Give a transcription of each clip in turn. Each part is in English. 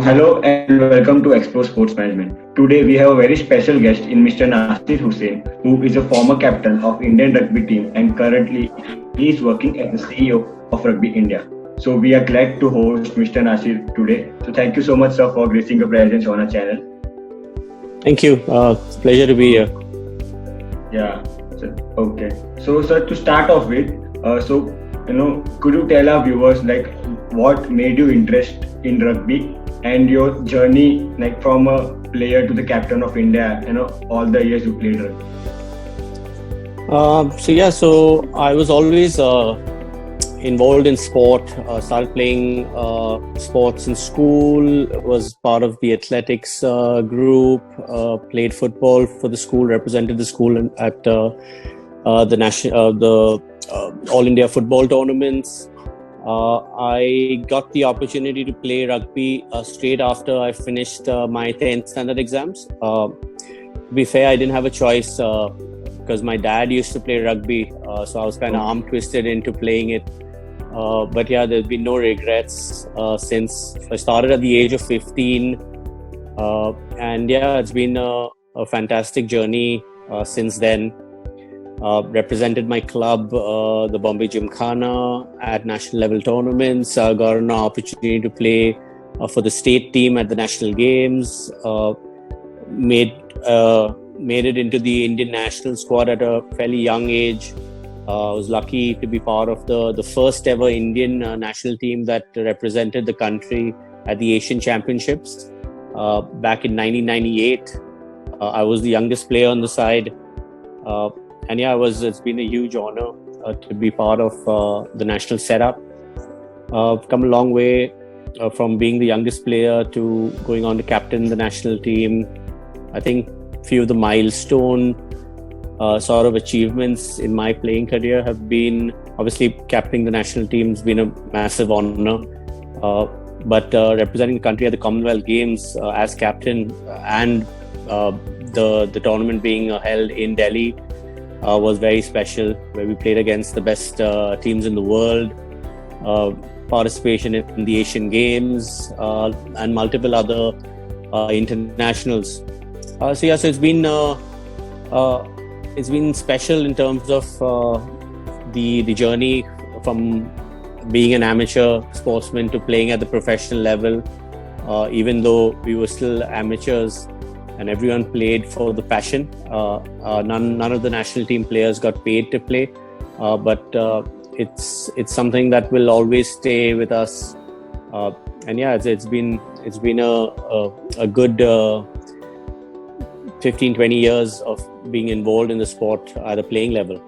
Hello and welcome to Explore Sports Management. Today we have a very special guest in Mr. Nasir Hussain, who is a former captain of Indian rugby team and currently he is working as the CEO of Rugby India. So we are glad to host Mr. Nasir today. So thank you so much, sir, for gracing your presence on our channel. Thank you. Pleasure to be here. Yeah. Okay. So, sir, to start off with, could you tell our viewers like what made you interest in rugby and your journey like from a player to the captain of India? All the years you played rugby. So I was always involved in sport. Started playing sports in school. Was part of the athletics group. Played football for the school. Represented the school at the All India football tournaments. I got the opportunity to play rugby straight after I finished my 10th standard exams. To be fair, I didn't have a choice because my dad used to play rugby, so I was kind of arm twisted into playing it. But yeah, there's been no regrets since. I started at the age of 15, and yeah, it's been a fantastic journey since then. Represented my club, the Bombay Gymkhana, at national level tournaments. Got an opportunity to play for the state team at the national games. Made it into the Indian national squad at a fairly young age. I was lucky to be part of the first ever Indian national team that represented the country at the Asian Championships back in 1998. I was the youngest player on the side. And yeah, it's been a huge honor to be part of the national setup. I've come a long way from being the youngest player to going on to captain the national team. I think few of the milestone sort of achievements in my playing career have been, obviously captaining the national team has been a massive honor. But representing the country at the Commonwealth Games as captain and the tournament being held in Delhi was very special, where we played against the best teams in the world. Participation in the Asian Games and multiple other internationals. So it's been special in terms of the journey from being an amateur sportsman to playing at the professional level. Even though we were still amateurs and everyone played for the passion, none of the national team players got paid to play, but it's something that will always stay with us. And yeah, it's been a good 15-20 years of being involved in the sport at a playing level.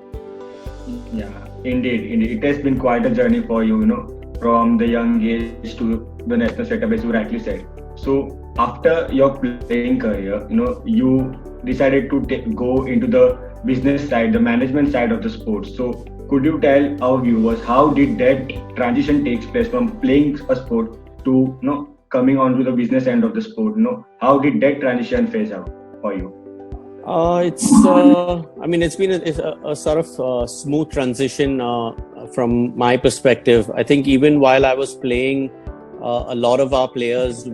Yeah, indeed. It has been quite a journey for you, from the young age to the national setup, as you rightly said. So after your playing career, you decided to go into the business side, the management side of the sport. So could you tell our viewers how did that transition takes place from playing a sport to coming on to the business end of the sport? How did that transition phase out for you? It's been a sort of smooth transition from my perspective. I think even while I was playing, a lot of our players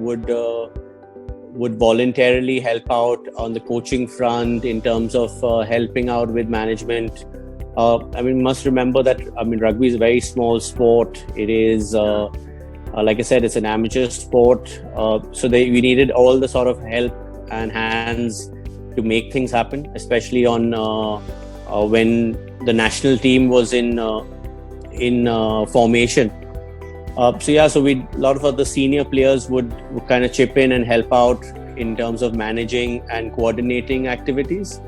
would voluntarily help out on the coaching front in terms of helping out with management. Must remember that rugby is a very small sport. It is like I said, it's an amateur sport, so we needed all the sort of help and hands to make things happen, especially on when the national team was in formation. So a lot of other senior players would kind of chip in and help out in terms of managing and coordinating activities,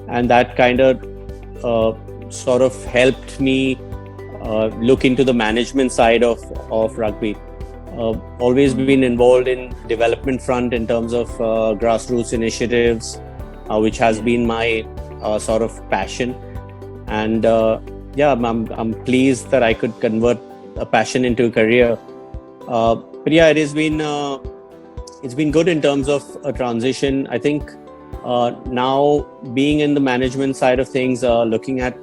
and that kind of sort of helped me look into the management side of rugby. Always been involved in development front in terms of grassroots initiatives, which has been my sort of passion, and I'm pleased that I could convert a passion into a career. But yeah, it's been good in terms of a transition. I think now being in the management side of things, looking at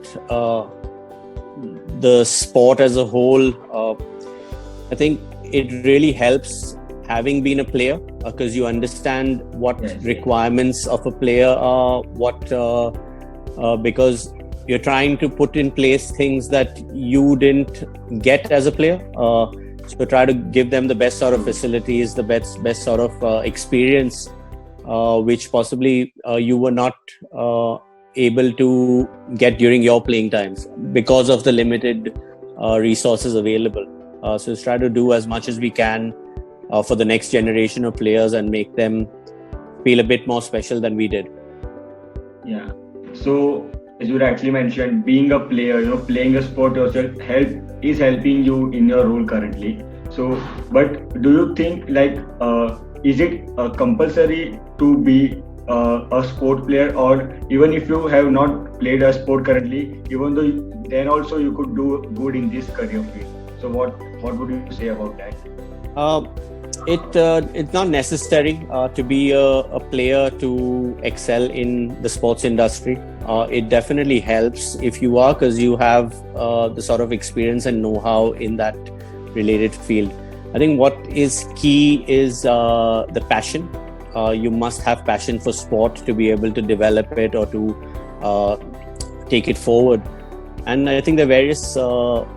the sport as a whole, I think it really helps having been a player, because you understand what Yes. requirements of a player are, because you're trying to put in place things that you didn't get as a player. So try to give them the best sort of facilities, the best sort of experience, which possibly you were not able to get during your playing times because of the limited resources available. So let's try to do as much as we can for the next generation of players and make them feel a bit more special than we did. Yeah. So as you rightly mentioned, being a player, playing a sport yourself is helping you in your role currently. So, but do you think is it compulsory to be a sport player, or even if you have not played a sport currently, even though then also you could do good in this career field? So what would you say about that? It's not necessary to be a player to excel in the sports industry. It definitely helps if you are, because you have the sort of experience and know-how in that related field. I think what is key is the passion. You must have passion for sport to be able to develop it or to take it forward. And I think there are various,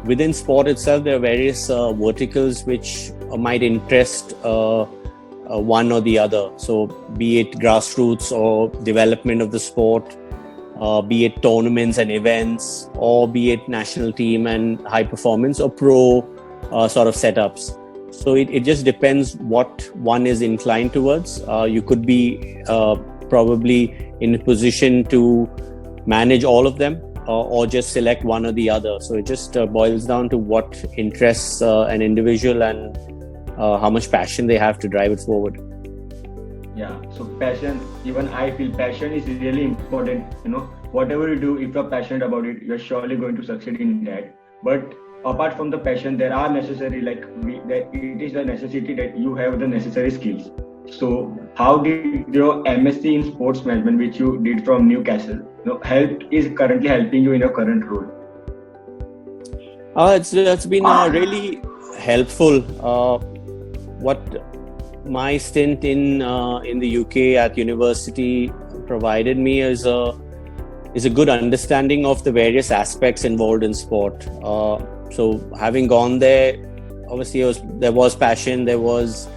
within sport itself, there are various verticals which might interest one or the other. So be it grassroots or development of the sport, be it tournaments and events, or be it national team and high performance or pro sort of setups. So it just depends what one is inclined towards. You could be probably in a position to manage all of them, or just select one or the other. So it just boils down to what interests an individual and how much passion they have to drive it forward. Yeah, so passion, even I feel passion is really important. Whatever you do, if you're passionate about it, you're surely going to succeed in that. But apart from the passion, there are necessary, it is the necessity that you have the necessary skills. So how did your MSc in sports management, which you did from Newcastle, is currently helping you in your current role? It's been really helpful. What my stint in the UK at university provided me is a good understanding of the various aspects involved in sport. So having gone there, obviously there was passion, there was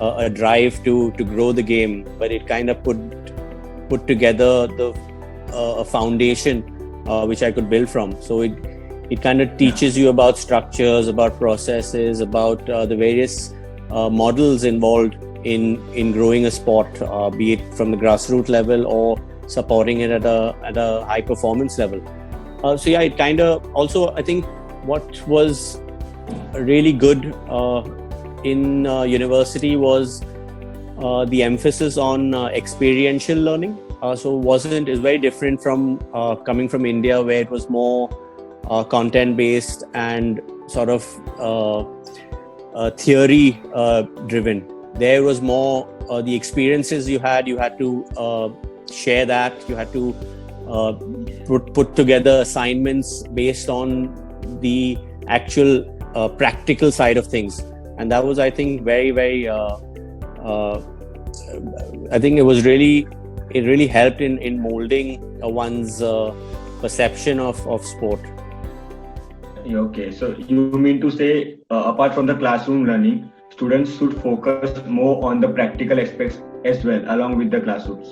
a drive to grow the game, but it kind of put together a foundation which I could build from. So it kind of teaches you about structures, about processes, about the various models involved in growing a sport, be it from the grassroots level or supporting it at a high performance level. So yeah, it kind of also, I think what was really good in university was the emphasis on experiential learning. So it's very different from coming from India, where it was more content based and sort of theory driven. There was more the experiences you had to share that. You had to put together assignments based on the actual practical side of things. And that was, I think, very, very, I think it really helped in molding one's perception of sport. Okay, so you mean to say, apart from the classroom learning, students should focus more on the practical aspects as well, along with the classroom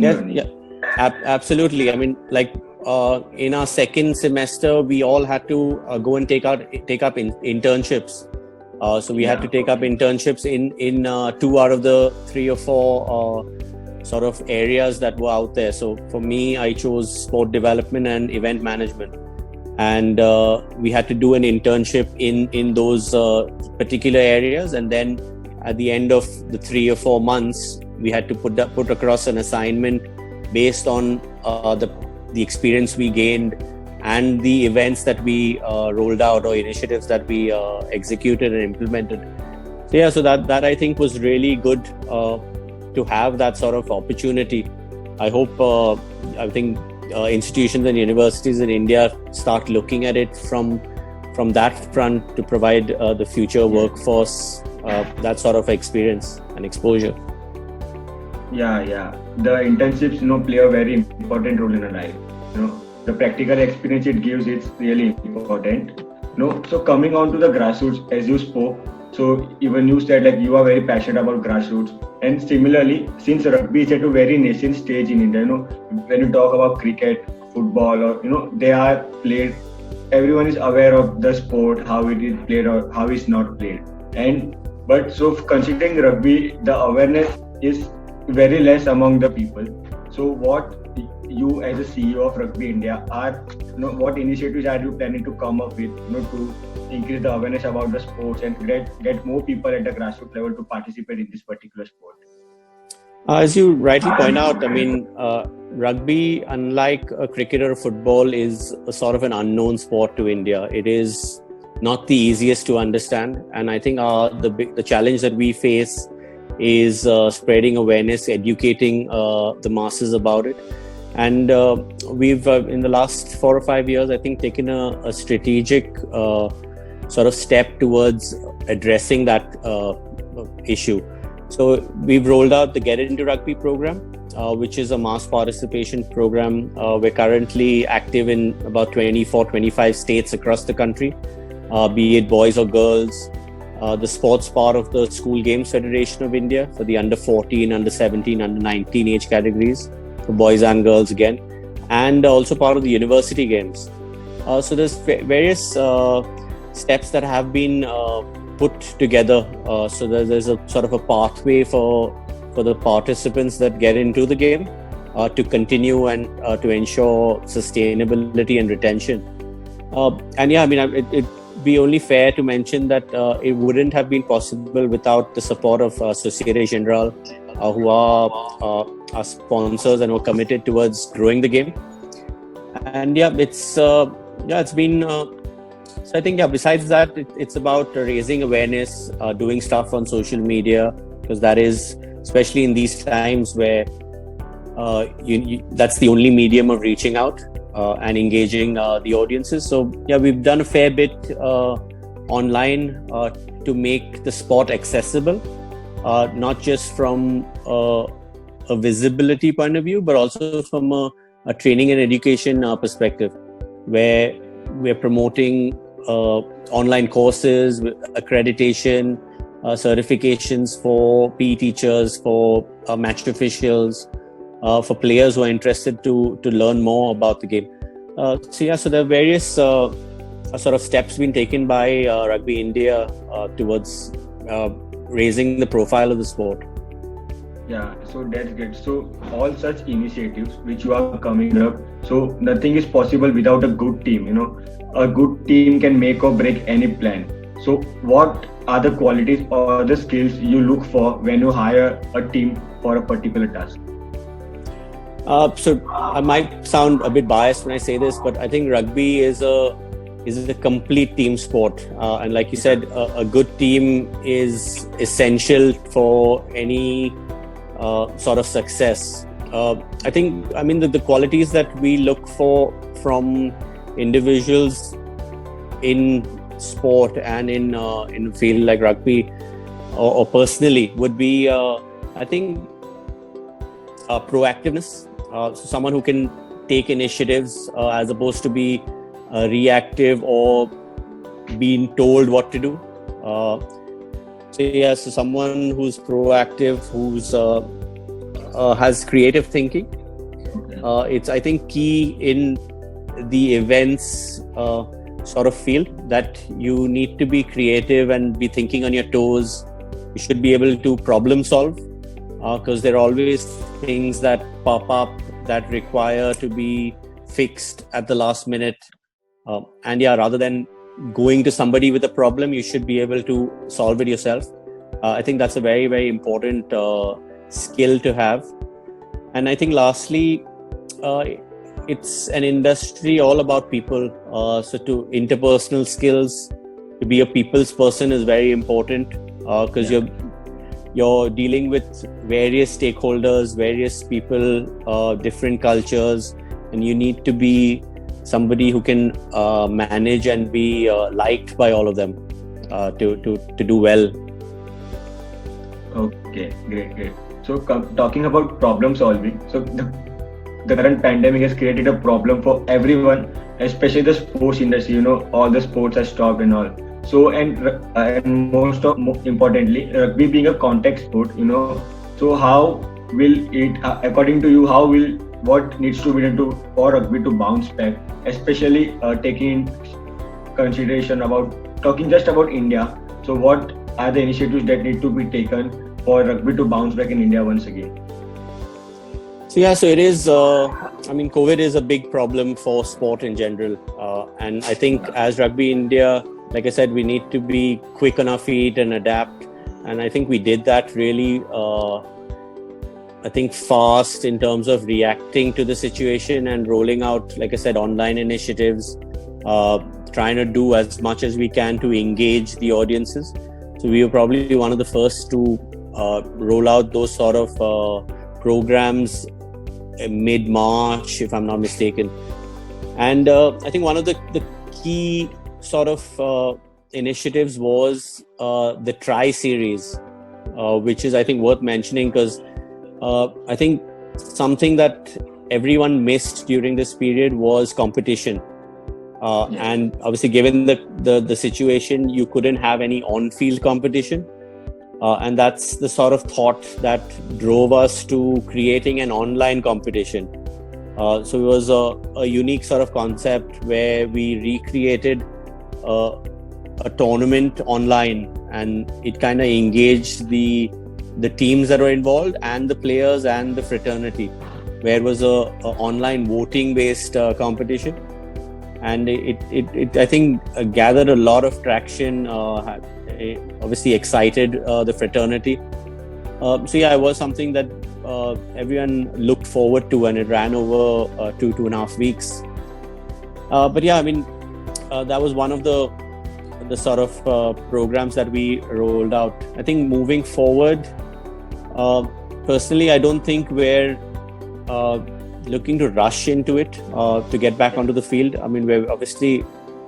learning? Yeah, absolutely. I mean, in our second semester, we all had to go and take up internships. So we had to take up internships in 2 out of the 3 or 4 sort of areas that were out there. So for me, I chose sport development and event management, and we had to do an internship in those particular areas. And then at the end of the 3 or 4 months, we had to put across an assignment based on the experience we gained and the events that we rolled out, or initiatives that we executed and implemented. So yeah, so that I think was really good to have that sort of opportunity. I hope, I think institutions and universities in India start looking at it from that front to provide the future workforce that sort of experience and exposure. Yeah. The internships, play a very important role in a life. The practical experience it gives, it's really important. So coming on to the grassroots, as you spoke, so even you said like you are very passionate about grassroots. And similarly, since rugby is at a very nascent stage in India, when you talk about cricket, football, or they are played, everyone is aware of the sport, how it is played or how it's not played. But so considering rugby, the awareness is very less among the people. So what you as a CEO of Rugby India are, what initiatives are you planning to come up with, to increase the awareness about the sports and get more people at the grassroots level to participate in this particular sport? As you rightly point out, rugby, unlike cricket or football, is a sort of an unknown sport to India. It is not the easiest to understand, and I think the challenge that we face is spreading awareness, educating the masses about it. And we've in the last 4 or 5 years, I think, taken a strategic sort of step towards addressing that issue. So we've rolled out the Get Into Rugby program, which is a mass participation program. We're currently active in about 24, 25 states across the country, be it boys or girls. The sports part of the School Games Federation of India for the under 14, under 17, under 19 age categories, for boys and girls again, and also part of the university games. So there's various steps that have been put together, so there's a sort of a pathway for the participants that get into the game to continue and to ensure sustainability and retention. It'd be only fair to mention that it wouldn't have been possible without the support of Societe Generale, who are our sponsors and who are committed towards growing the game. And it's been. So I think, besides that, it's about raising awareness, doing stuff on social media, because that is, especially in these times where that's the only medium of reaching out and engaging the audiences. So we've done a fair bit online to make the sport accessible, not just from a visibility point of view, but also from a training and education perspective, where we're promoting online courses, accreditation, certifications for PE teachers, for match officials, for players who are interested to learn more about the game. So there are various sort of steps being taken by Rugby India towards raising the profile of the sport. Yeah, so that's great. So all such initiatives which you are coming up, so nothing is possible without a good team. A good team can make or break any plan. So what are the qualities or the skills you look for when you hire a team for a particular task? So I might sound a bit biased when I say this, but I think rugby is a complete team sport, and like you said, a good team is essential for any sort of success. I think, the qualities that we look for from individuals in sport and in a field like rugby or personally would be, I think, proactiveness. So someone who can take initiatives as opposed to be reactive or being told what to do. So someone who's proactive, who's has creative thinking. It's, I think, key in the events sort of field that you need to be creative and be thinking on your toes. You should be able to problem solve, because there are always things that pop up that require to be fixed at the last minute. Rather than going to somebody with a problem, you should be able to solve it yourself. I think that's a very, very important skill to have. And I think lastly, it's an industry all about people. So to interpersonal skills, to be a people's person is very important, because you're dealing with various stakeholders, various people, different cultures, and you need to be somebody who can manage and be liked by all of them to do well. Okay, great, great. So talking about problem solving, so the current pandemic has created a problem for everyone, especially the sports industry. All the sports are stopped and all. So and importantly, rugby being a contact sport. So how will it, according to you, how will what needs to be done to for rugby to bounce back, especially taking in consideration about talking just about India. So what are the initiatives that need to be taken for rugby to bounce back in India once again? So yeah, so it is. COVID is a big problem for sport in general, and I think as Rugby India, like I said, we need to be quick on our feet and adapt. And I think we did that really. I think fast in terms of reacting to the situation and rolling out, like I said, online initiatives, trying to do as much as we can to engage the audiences. So we were probably one of the first to roll out those sort of programs mid-March, if I'm not mistaken. And I think one of the key sort of initiatives was the Try series, which is, I think, worth mentioning because I think something that everyone missed during this period was competition. And obviously, given the situation, you couldn't have any on-field competition. And that's the sort of thought that drove us to creating an online competition. So it was a unique sort of concept where we recreated a tournament online, and it kind of engaged the teams that were involved and the players and the fraternity, where it was a online voting based competition. And it I think gathered a lot of traction, obviously excited the fraternity. So yeah, it was something that everyone looked forward to, and it ran over 2.5 weeks. But yeah, I mean, that was one of the sort of programs that we rolled out. I think moving forward, personally, I don't think we're looking to rush into it to get back onto the field. I mean, we're obviously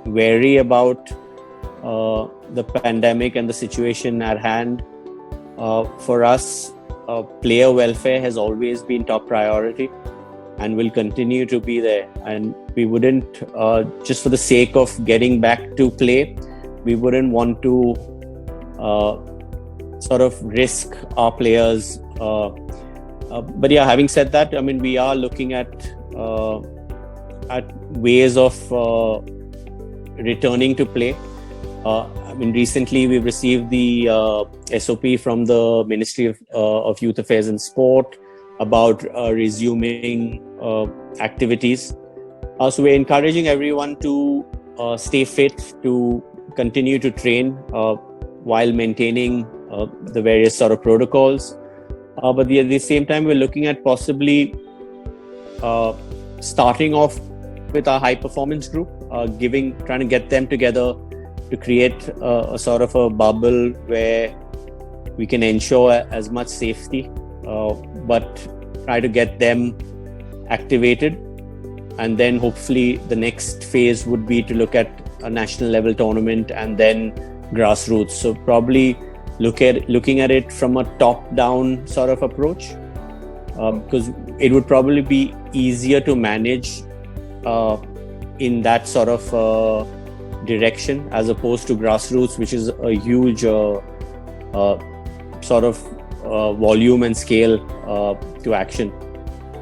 wary about the pandemic and the situation at hand. For us, player welfare has always been top priority and will continue to be there. And we wouldn't, just for the sake of getting back to play, we wouldn't want to sort of risk our players. But yeah, having said that, I mean, we are looking at ways of returning to play. I mean, recently we've received the SOP from the Ministry of Youth Affairs and Sport about resuming activities. So we're encouraging everyone to stay fit, to continue to train while maintaining the various sort of protocols. But at the same time, we're looking at possibly starting off with our high performance group, trying to get them together to create a sort of a bubble where we can ensure as much safety, but try to get them activated. And then hopefully the next phase would be to look at a national level tournament and then grassroots. So probably looking at it from a top-down sort of approach, because it would probably be easier to manage in that sort of direction as opposed to grassroots, which is a huge sort of volume and scale to action.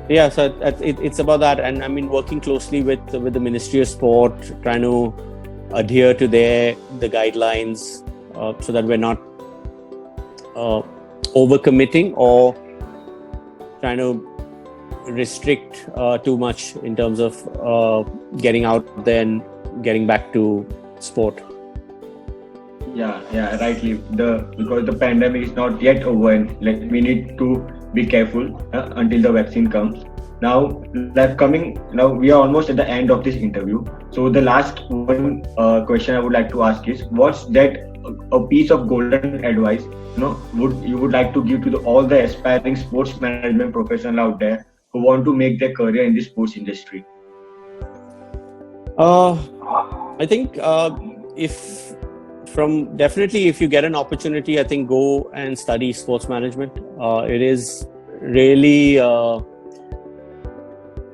Yeah, so it's about that, and I mean, working closely with the Ministry of Sport, trying to adhere to the guidelines so that we're not overcommitting or trying to restrict too much in terms of getting out there and getting back to sport. Yeah, rightly. Because the pandemic is not yet over, and we need to be careful until the vaccine comes. Now we are almost at the end of this interview. So the last one question I would like to ask is, what's that a piece of golden advice would like to give to all the aspiring sports management professionals out there who want to make their career in the sports industry? I think if from definitely, if you get an opportunity, I think go and study sports management. It is really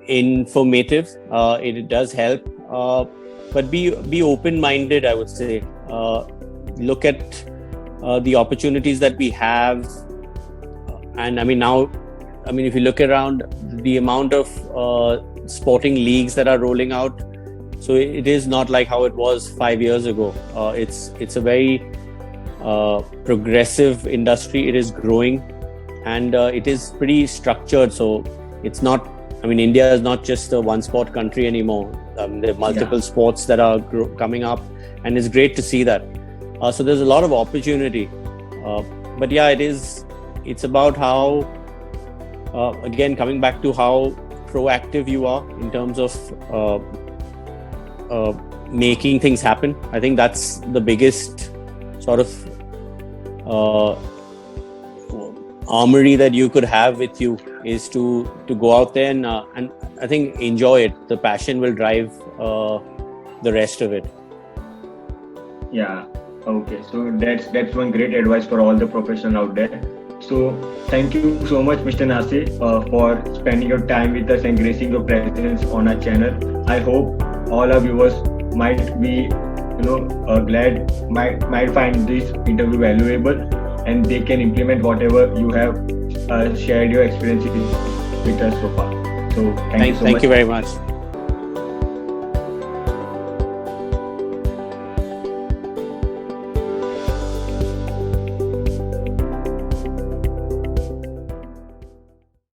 informative. It does help, but be open-minded, I would say. Look at the opportunities that we have, and I mean now, if you look around, the amount of sporting leagues that are rolling out, so it is not like how it was 5 years ago. It's a very progressive industry. It is growing, and it is pretty structured. So it's not. India is not just a one-sport country anymore. There are multiple sports that are coming up, and it's great to see that. So there's a lot of opportunity. But yeah, it's about how, again, coming back to how proactive you are in terms of making things happen. I think that's the biggest sort of armory that you could have with you, is to go out there and I think enjoy it. The passion will drive the rest of it. Yeah. Okay. So that's one great advice for all the professionals out there. So thank you so much, Mr. Nasir, for spending your time with us and gracing your presence on our channel. I hope all our viewers might be, glad, might find this interview valuable, and they can implement whatever you have shared your experiences with us so far. So thank you so much. Thank you very much.